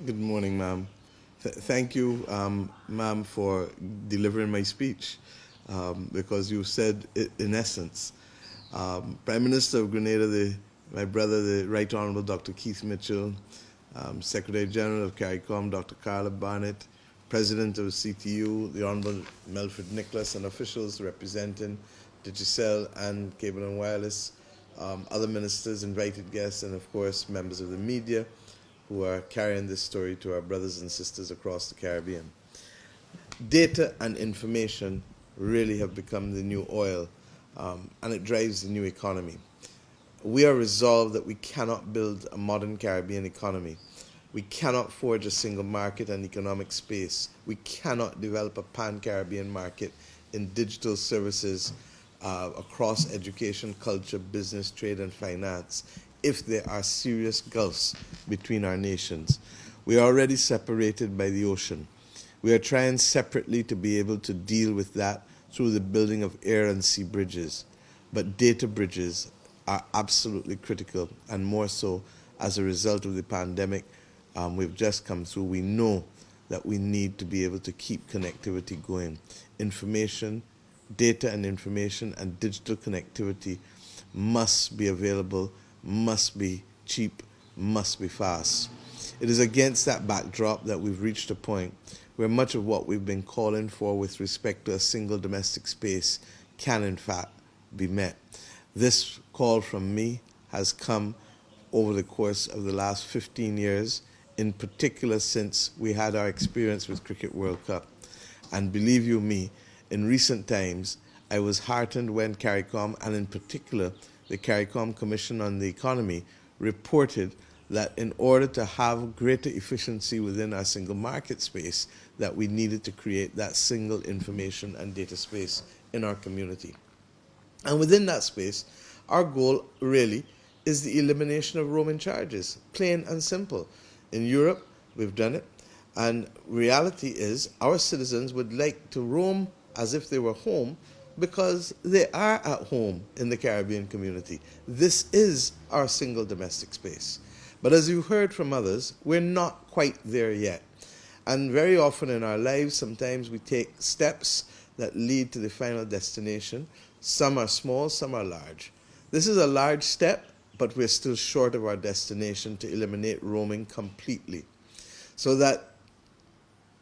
Good morning, ma'am. Thank you, ma'am, for delivering my speech because you said, in essence, Prime Minister of Grenada, my brother, the Right Honourable Dr. Keith Mitchell, Secretary General of CARICOM, Dr. Carla Barnett, President of CTU, the Honourable Melfred Nicholas, and officials representing Digicel and Cable and Wireless, other ministers, invited guests, and of course members of the media who are carrying this story to our brothers and sisters across the Caribbean. Data and information really have become the new oil, and it drives the new economy. We are resolved that we cannot build a modern Caribbean economy. We cannot forge a single market and economic space. We cannot develop a pan-Caribbean market in digital services across education, culture, business, trade, and finance if there are serious gulfs between our nations. We are already separated by the ocean. We are trying separately to be able to deal with that through the building of air and sea bridges. But data bridges are absolutely critical, and more so as a result of the pandemic we've just come through. We know that we need to be able to keep connectivity going. Information, data and information and digital connectivity must be available, must be cheap, must be fast. It is against that backdrop that we've reached a point where much of what we've been calling for with respect to a single domestic space can in fact be met. This call from me has come over the course of the last 15 years, in particular since we had our experience with Cricket World Cup. And believe you me, in recent times, I was heartened when CARICOM, and in particular the CARICOM Commission on the Economy, reported that in order to have greater efficiency within our single market space, that we needed to create that single information and data space in our community. And within that space, our goal really is the elimination of roaming charges, plain and simple. In Europe, we've done it, and reality is our citizens would like to roam as if they were home because they are at home in the Caribbean community. This is our single domestic space. But as you heard from others, we're not quite there yet. And very often in our lives, sometimes we take steps that lead to the final destination. Some are small, some are large. This is a large step, but we're still short of our destination to eliminate roaming completely. So that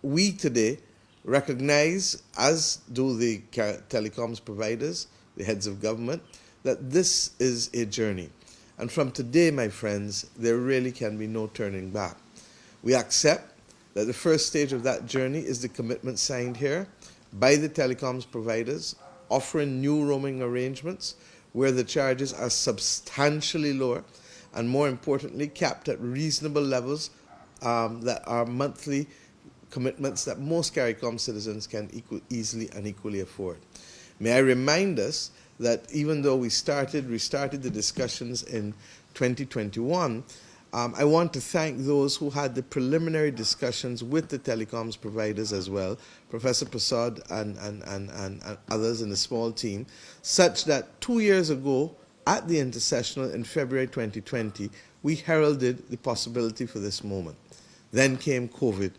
we today recognize, as do the telecoms providers, the heads of government, that this is a journey. And from today, my friends, there really can be no turning back. We accept that the first stage of that journey is the commitment signed here by the telecoms providers, offering new roaming arrangements where the charges are substantially lower and, more importantly, capped at reasonable levels that are monthly commitments that most CARICOM citizens can easily and equally afford. May I remind us that even though we restarted the discussions in 2021, I want to thank those who had the preliminary discussions with the telecoms providers as well, Professor Prasad and others in the small team, such that 2 years ago at the intersessional in February 2020, we heralded the possibility for this moment. Then came COVID,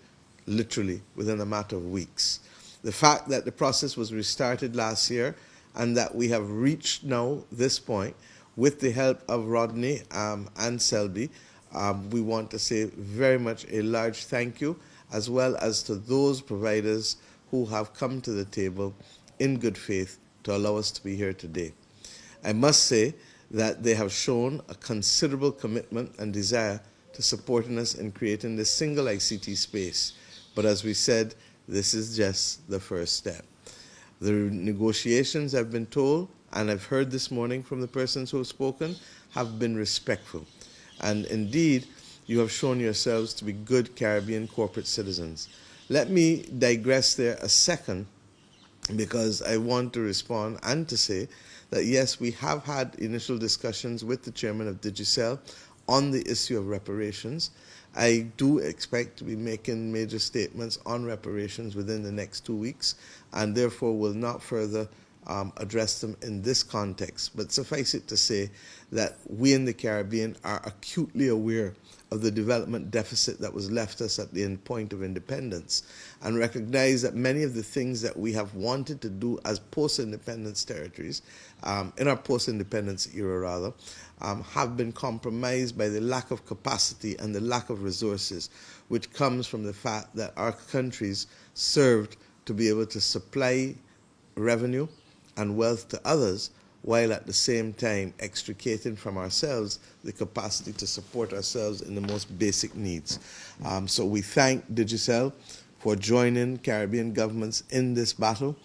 literally within a matter of weeks. The fact that the process was restarted last year and that we have reached now this point with the help of Rodney and Selby, we want to say very much a large thank you, as well as to those providers who have come to the table in good faith to allow us to be here today. I must say that they have shown a considerable commitment and desire to supporting us in creating this single ICT space. But as we said, this is just the first step. The negotiations, I've been told, and I've heard this morning from the persons who have spoken, have been respectful. And indeed, you have shown yourselves to be good Caribbean corporate citizens. Let me digress there a second, because I want to respond and to say that yes, we have had initial discussions with the chairman of Digicel on the issue of reparations. I do expect to be making major statements on reparations within the next 2 weeks, and therefore will not further address them in this context, but suffice it to say that we in the Caribbean are acutely aware of the development deficit that was left us at the end point of independence, and recognize that many of the things that we have wanted to do as post-independence territories, in our post-independence era rather, have been compromised by the lack of capacity and the lack of resources, which comes from the fact that our countries served to be able to supply revenue and wealth to others, while at the same time extricating from ourselves the capacity to support ourselves in the most basic needs. So we thank Digicel for joining Caribbean governments in this battle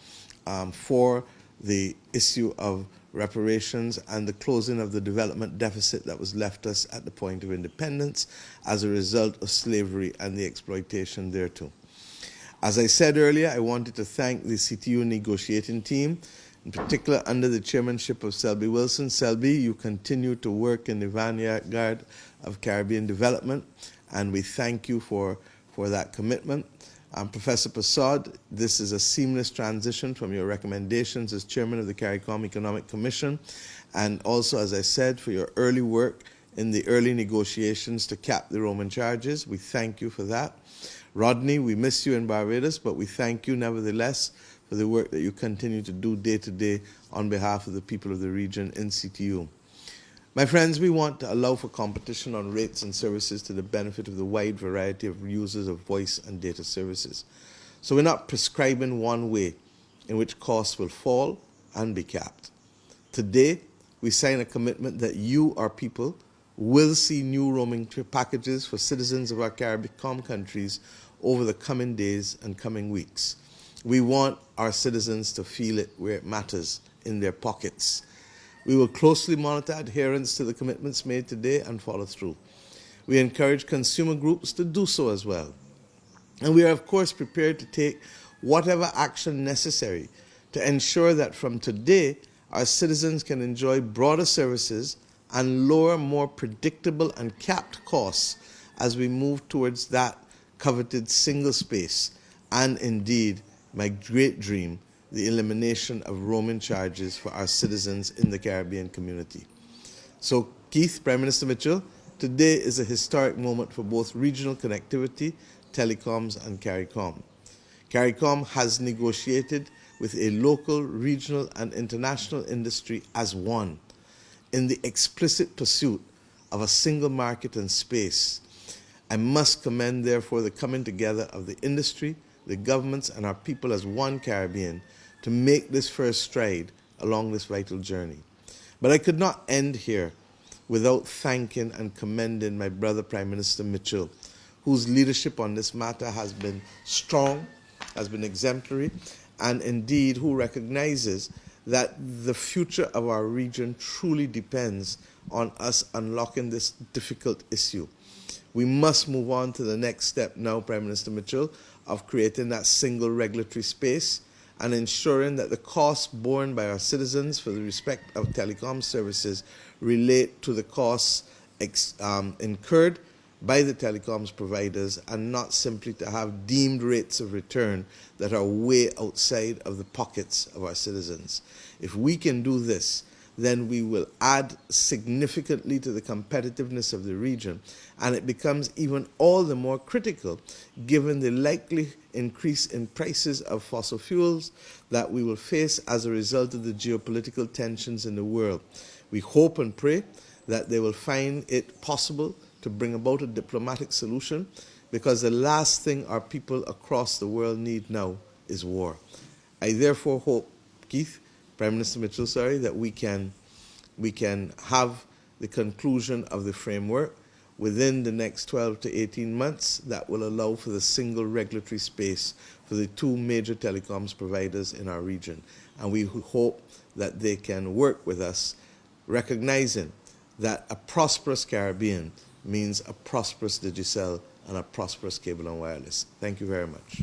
for the issue of reparations and the closing of the development deficit that was left us at the point of independence as a result of slavery and the exploitation thereto. As I said earlier, I wanted to thank the CTU negotiating team, in particular under the chairmanship of Selby Wilson. Selby, you continue to work in the vanguard of Caribbean development, and we thank you for that commitment. Professor Prasad, this is a seamless transition from your recommendations as chairman of the CARICOM Economic Commission, and also, as I said, for your early work in the early negotiations to cap the roaming charges. We thank you for that. Rodney, we miss you in Barbados, but we thank you nevertheless for the work that you continue to do day to day on behalf of the people of the region in CTU. My friends, we want to allow for competition on rates and services to the benefit of the wide variety of users of voice and data services. So we're not prescribing one way in which costs will fall and be capped. Today, we sign a commitment that you, our people, will see new roaming packages for citizens of our CARICOM countries over the coming days and coming weeks. We want our citizens to feel it where it matters, in their pockets. We will closely monitor adherence to the commitments made today and follow through. We encourage consumer groups to do so as well. And we are, of course, prepared to take whatever action necessary to ensure that from today, our citizens can enjoy broader services and lower, more predictable and capped costs as we move towards that coveted single space and, indeed, my great dream, the elimination of roaming charges for our citizens in the Caribbean community. So, Keith, Prime Minister Mitchell, today is a historic moment for both regional connectivity, telecoms, and CARICOM. CARICOM has negotiated with a local, regional, and international industry as one in the explicit pursuit of a single market and space. I must commend, therefore, the coming together of the industry, the governments, and our people as one Caribbean to make this first stride along this vital journey. But I could not end here without thanking and commending my brother Prime Minister Mitchell, whose leadership on this matter has been strong, has been exemplary, and indeed who recognizes that the future of our region truly depends on us unlocking this difficult issue. We must move on to the next step now, Prime Minister Mitchell, of creating that single regulatory space and ensuring that the costs borne by our citizens for the respect of telecom services relate to the costs incurred by the telecoms providers and not simply to have deemed rates of return that are way outside of the pockets of our citizens. If we can do this, then we will add significantly to the competitiveness of the region, and it becomes even all the more critical given the likely increase in prices of fossil fuels that we will face as a result of the geopolitical tensions in the world. We hope and pray that they will find it possible to bring about a diplomatic solution, because the last thing our people across the world need now is war. I therefore hope, Keith, Prime Minister Mitchell, that we can have the conclusion of the framework within the next 12 to 18 months that will allow for the single regulatory space for the two major telecoms providers in our region. And we hope that they can work with us, recognizing that a prosperous Caribbean means a prosperous Digicel and a prosperous cable and wireless. Thank you very much.